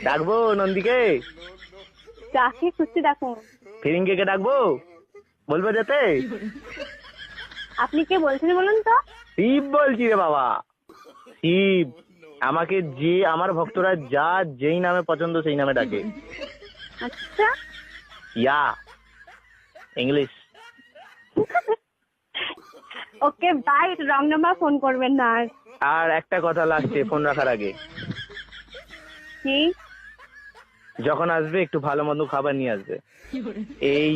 ডাকবো নন্দীকে? যাকে খুশি ডাকুন। ফিরিঙ্গিকে ডাকবো? বলবো যেতে? আপনি কে বলছেন বলুন তো? শিব বলছি রে বাবা, শিব। আমাকে যে আমার ভক্তরা যা যেই নামে পছন্দ সেই নামে ডাকে। আচ্ছা, yeah English. Okay bye. Wrong number phone করবেন না আর। আর একটা কথা লাগছে ফোন রাখার আগে, কি? যখন আসবে একটু ভালো মন্দ খাবার নিয়ে আসবে। এই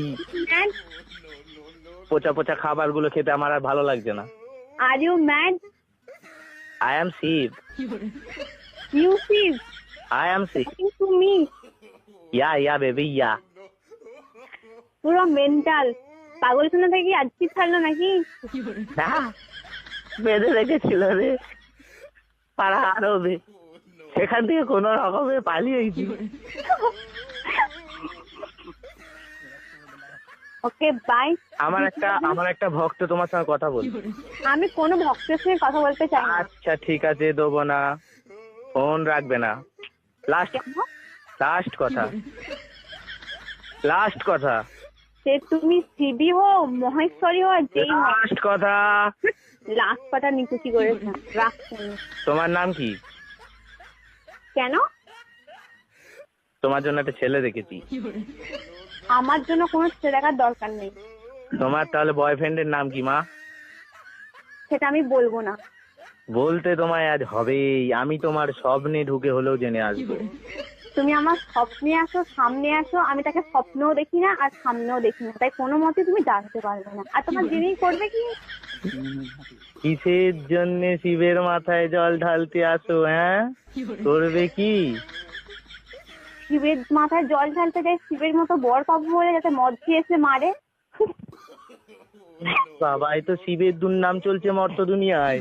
পচা পচা খাবার গুলো খেতে আমার আর ভালো লাগছে না। Are you mad? I am Shiv. You Shiv I am Shiv. To me. Yeah baby yeah. পুরো মেন্টাল পাগলখানা থেকে আজকে ছাড়লো নাকি? না, বেঁধে রেখেছিল রে পাড়া আরবে, সেখান থেকে কোন রকমে পালিয়েছি। Okay bye. আমার একটা ভক্ত তোমার সঙ্গে কথা বল। আমি কোনো ভক্তের সঙ্গে কথা বলতে চাই না। আচ্ছা ঠিক আছে, দেবো না, ফোন রাখবে না। লাস্ট কথা। সে তুমি শিবি হো, মহেশ্বরী হো, আর যেই হো, লাস্ট কথা। লাস্ট কথা নিকুচি করেছে। রাখছেন? তোমার নাম কি? কেন? তোমার জন্য একটা ছেলে দেখেছি। আমার জন্য কোনো ছেলে দেখার দরকার নেই। তোমার তাহলে বয়ফ্রেন্ডের নাম কি মা? সেটা আমি বলবো না। বলতে তোমায় আজ হবেই, আমি তোমার স্বপ্নে ঢুকে হলেও জেনে আসবো। তুমি আমার স্বপ্নে আসো, সামনে আসো, আমি তাকে স্বপ্নেও দেখি না আর সামনেও দেখি না, তাই কোনো মতে তুমি জানতে পারবে না। আর তোমার যিনি করবে কি? কিসের জন্য শিবের মাথায় জল ঢালতে আসো? হ্যাঁ, করবে কি? শিবের মাথায় জল ঢালতে যাই, শিবের মতো বর পাবো বলে, যাতে মদ দিয়ে এসে মারে। বাবা, এই তো শিবের দুর্নাম চলছে মর্ত দুনিয়ায়।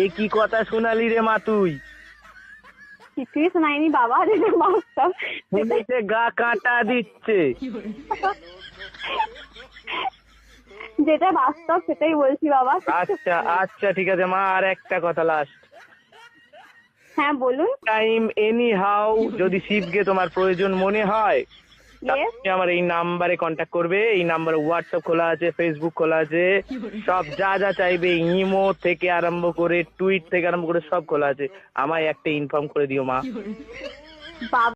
এ কি কথা শোনালি রে মা তুই? কিছুই শোনায়নি বাবা, যেটা বাস্তব। শুনেছে গা কাটা দিচ্ছে। যেটা বাস্তব সেটাই বলছি বাবা। আচ্ছা ঠিক আছে মা, আর একটা কথা লাস্ট। হ্যাঁ বলুন। টাইম এনি হাউ যদি শিবকে তোমার প্রয়োজন মনে হয়, Yes? তুমি আমার এই নাম্বারে কন্ট্যাক্ট করবে। এই নাম্বারে হোয়াটসঅ্যাপ খোলা আছে, ফেসবুক খোলা আছে, সব যা চাইবে, ইমো থেকে আরম্ভ করে টুইট থেকে আরম্ভ করে সব খোলা আছে। আমায় একটা ইনফর্ম করে দিও মা। বাবা